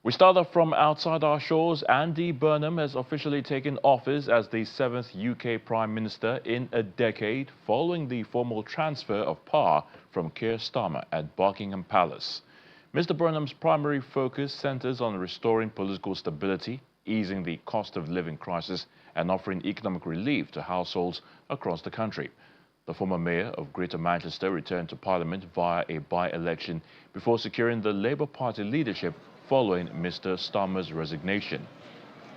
We start off from outside our shores. Andy Burnham has officially taken office as the 7th UK Prime Minister in a decade, following the formal transfer of power from Keir Starmer at Buckingham Palace. Mr. Burnham's primary focus centres on restoring political stability, easing the cost of living crisis, and offering economic relief to households across the country. The former mayor of Greater Manchester returned to Parliament via a by-election before securing the Labour Party leadership following Mr. Starmer's resignation.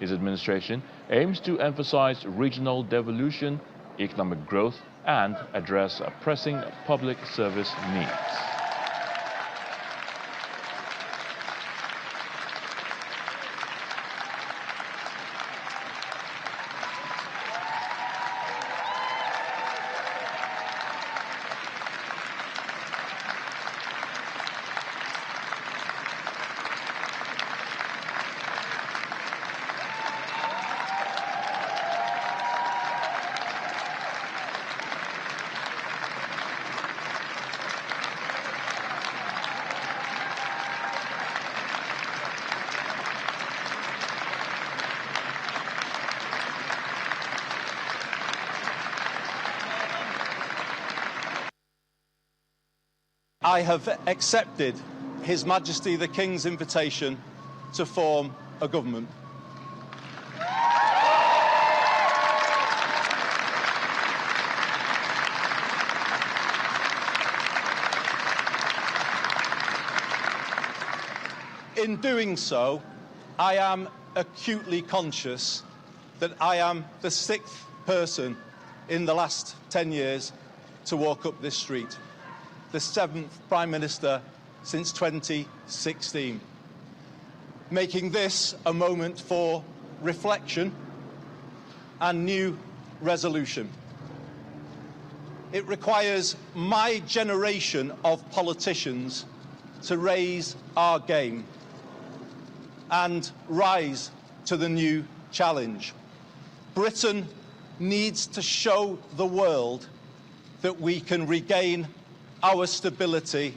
His administration aims to emphasize regional devolution, economic growth, and address pressing public service needs. I have accepted His Majesty the King's invitation to form a government. In doing so, I am acutely conscious that I am the 6th person in the last 10 years to walk up this street. The 7th Prime Minister since 2016, making this a moment for reflection and new resolution. It requires my generation of politicians to raise our game and rise to the new challenge. Britain needs to show the world that we can regain our stability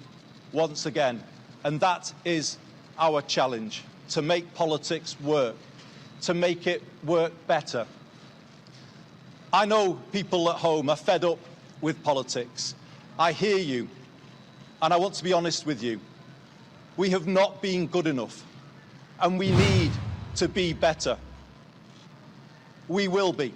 once again, and that is our challenge, to make politics work, to make it work better. I know people at home are fed up with politics. I hear you, and I want to be honest with you. We have not been good enough, and we need to be better. We will be.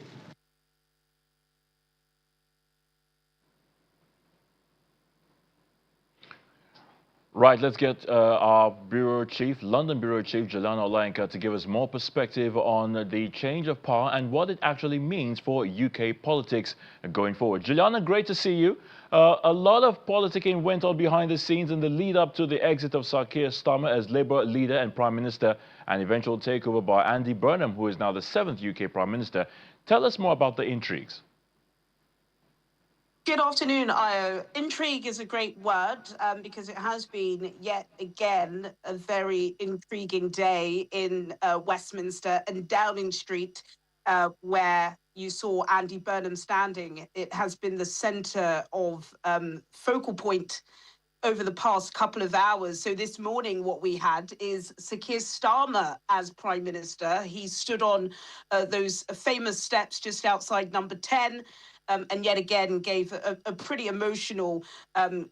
Right, let's get our Bureau Chief, London Bureau Chief Juliana, to give us more perspective on the change of power and what it actually means for UK politics going forward. Juliana, great to see you. A lot of politicking went on behind the scenes in the lead up to the exit of Sir Keir Starmer as Labour leader and Prime Minister, and eventual takeover by Andy Burnham, who is now the 7th UK Prime Minister. Tell us more about the intrigues. Good afternoon, Io. Intrigue is a great word because it has been yet again a very intriguing day in Westminster and Downing Street, where you saw Andy Burnham standing. It has been the centre of focal point over the past couple of hours. So this morning what we had is Sir Keir Starmer as Prime Minister. He stood on those famous steps just outside number 10. And yet again gave a pretty emotional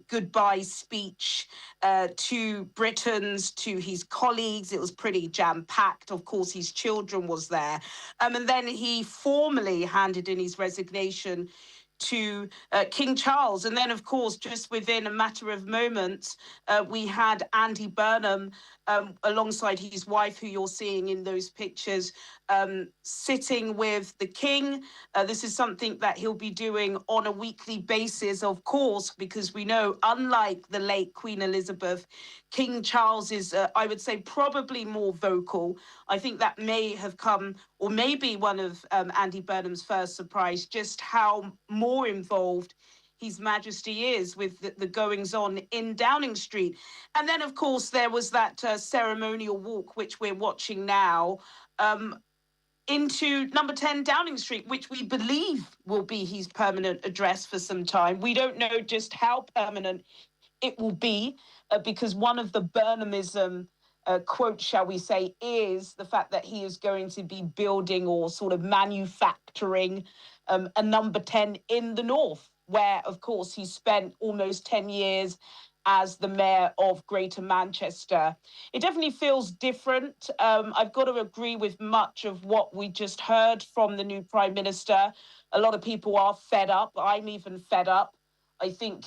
goodbye speech to Britons, to his colleagues. It was pretty jam-packed. Of course, his children was there. And then he formally handed in his resignation to King Charles. And then, of course, just within a matter of moments, we had Andy Burnham alongside his wife, who you're seeing in those pictures, sitting with the King. This is something that he'll be doing on a weekly basis, of course, because we know, unlike the late Queen Elizabeth, King Charles is, I would say, probably more vocal. I think that may have come, or maybe one of Andy Burnham's first surprise, just how more involved His Majesty is with the goings-on in Downing Street. And then, of course, there was that ceremonial walk, which we're watching now, into number 10 Downing Street, which we believe will be his permanent address for some time. We don't know just how permanent it will be, because one of the Burnhamism quote, shall we say, is the fact that he is going to be building or sort of manufacturing a number 10 in the north, where, of course, he spent almost 10 years as the mayor of Greater Manchester. It definitely feels different. I've got to agree with much of what we just heard from the new Prime Minister. A lot of people are fed up. I'm even fed up. I think,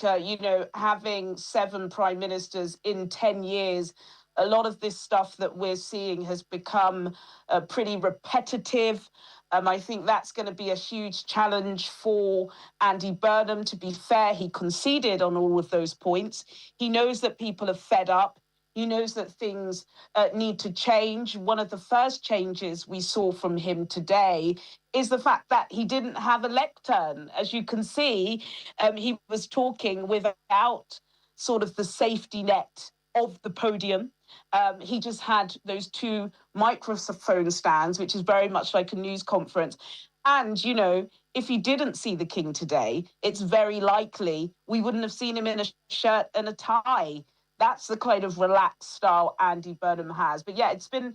having 7 prime ministers in 10 years, a lot of this stuff that we're seeing has become pretty repetitive. I think that's going to be a huge challenge for Andy Burnham. To be fair, he conceded on all of those points. He knows that people are fed up. He knows that things need to change. One of the first changes we saw from him today is the fact that he didn't have a lectern. As you can see, he was talking without sort of the safety net of the podium. He just had those 2 microphone stands, which is very much like a news conference. And, if he didn't see the king today, it's very likely we wouldn't have seen him in a shirt and a tie. That's the kind of relaxed style Andy Burnham has. But yeah, it's been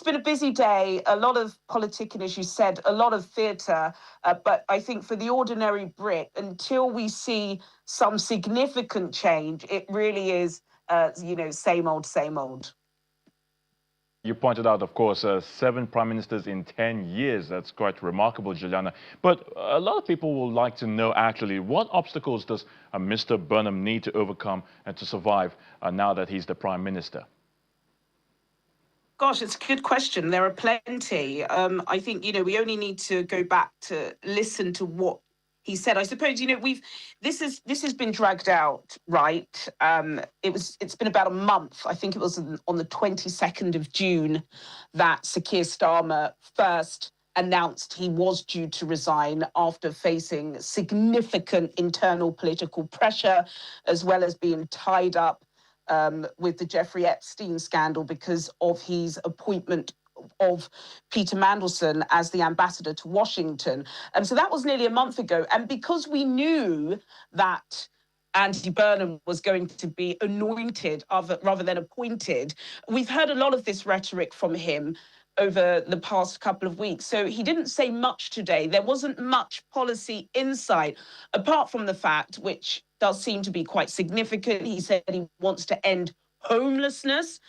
a busy day, a lot of politicking, as you said, a lot of theatre. But I think for the ordinary Brit, until we see some significant change, it really is, same old, same old. You pointed out, of course, 7 prime ministers in 10 years. That's quite remarkable, Juliana. But a lot of people would like to know, actually, what obstacles does Mr. Burnham need to overcome and to survive now that he's the prime minister? Gosh, it's a good question. There are plenty. I think, we only need to go back to listen to what he said. I suppose, this has been dragged out, right? It's been about a month. I think it was on the 22nd of June that Sir Keir Starmer first announced he was due to resign after facing significant internal political pressure, as well as being tied up with the Jeffrey Epstein scandal because of his appointment of Peter Mandelson as the ambassador to Washington. So that was nearly a month ago. And because we knew that Andy Burnham was going to be anointed rather than appointed, we've heard a lot of this rhetoric from him over the past couple of weeks. So he didn't say much today. There wasn't much policy insight, apart from the fact, which does seem to be quite significant, he said he wants to end homelessness,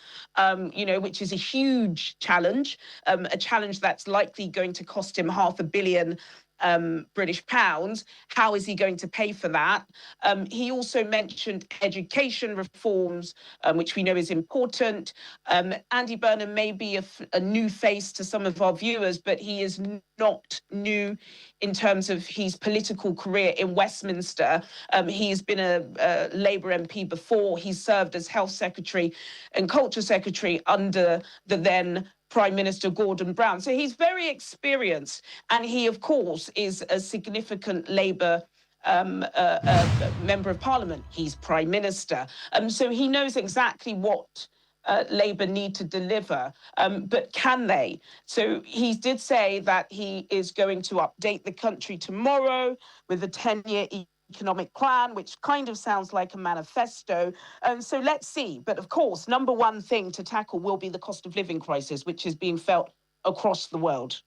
which is a huge challenge, a challenge that's likely going to cost him £500 million British pounds. How is he going to pay for that? He also mentioned education reforms, which we know is important. Andy Burnham may be a new face to some of our viewers, but he is not new in terms of his political career in Westminster. He's been a Labour MP before. He served as Health Secretary and Culture Secretary under the then Prime Minister Gordon Brown. So he's very experienced, and he, of course, is a significant Labour member of Parliament. He's Prime Minister. So he knows exactly what Labour need to deliver, but can they? So he did say that he is going to update the country tomorrow with a 10-year economic plan, which kind of sounds like a manifesto. So let's see. But of course, number one thing to tackle will be the cost of living crisis, which is being felt across the world.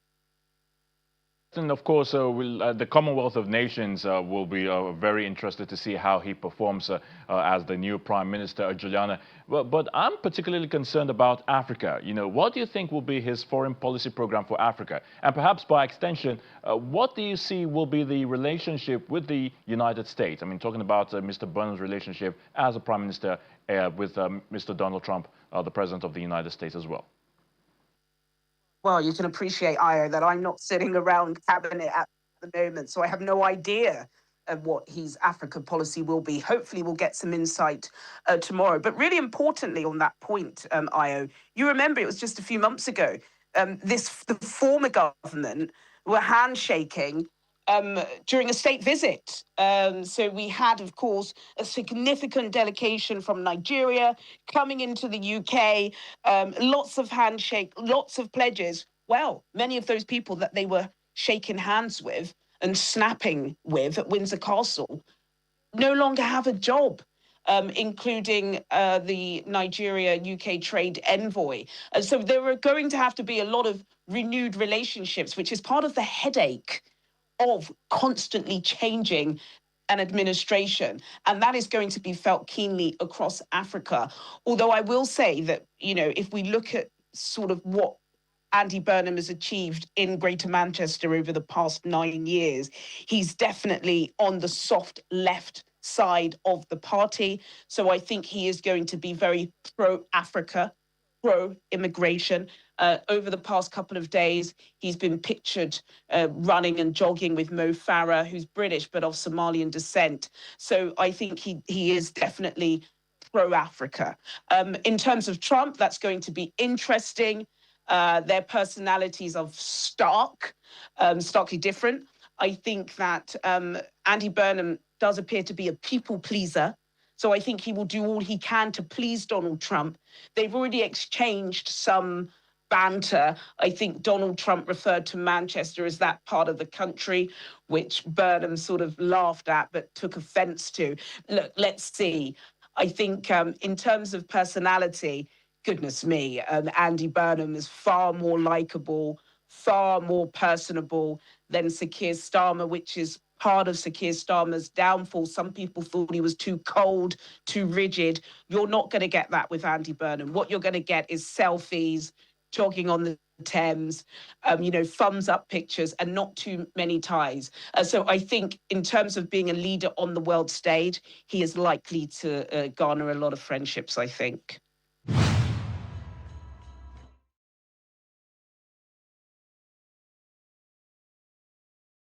And of course, the Commonwealth of Nations will be very interested to see how he performs as the new Prime Minister, Juliana. But I'm particularly concerned about Africa. What do you think will be his foreign policy program for Africa? And perhaps by extension, what do you see will be the relationship with the United States? I mean, talking about Mr. Burnham's relationship as a Prime Minister with Mr. Donald Trump, the President of the United States as well. Well, you can appreciate, Io, that I'm not sitting around cabinet at the moment, so I have no idea of what his Africa policy will be. Hopefully we'll get some insight tomorrow. But really importantly on that point, Io, you remember it was just a few months ago, the former government were handshaking during a state visit. So we had, of course, a significant delegation from Nigeria coming into the UK, lots of handshake, lots of pledges. Well, many of those people that they were shaking hands with and snapping with at Windsor Castle no longer have a job. including the Nigeria-UK trade envoy. And so there are going to have to be a lot of renewed relationships, which is part of the headache of constantly changing an administration. And that is going to be felt keenly across Africa. Although I will say that, if we look at sort of what Andy Burnham has achieved in Greater Manchester over the past 9 years, he's definitely on the soft left side of the party. So I think he is going to be very pro-Africa, pro-immigration. Over the past couple of days, he's been pictured running and jogging with Mo Farah, who's British but of Somalian descent. So I think he is definitely pro-Africa. In terms of Trump, that's going to be interesting. Their personalities are starkly different. I think that Andy Burnham does appear to be a people pleaser. So I think he will do all he can to please Donald Trump. They've already exchanged some banter. I think Donald Trump referred to Manchester as that part of the country, which Burnham sort of laughed at but took offense to. Look, let's see. I think in terms of personality, goodness me, Andy Burnham is far more likable, far more personable than Sir Keir Starmer, which is part of Sir Keir Starmer's downfall. Some people thought he was too cold, too rigid. You're not going to get that with Andy Burnham. What you're going to get is selfies, jogging on the Thames, thumbs up pictures, and not too many ties. So I think in terms of being a leader on the world stage, he is likely to garner a lot of friendships, I think.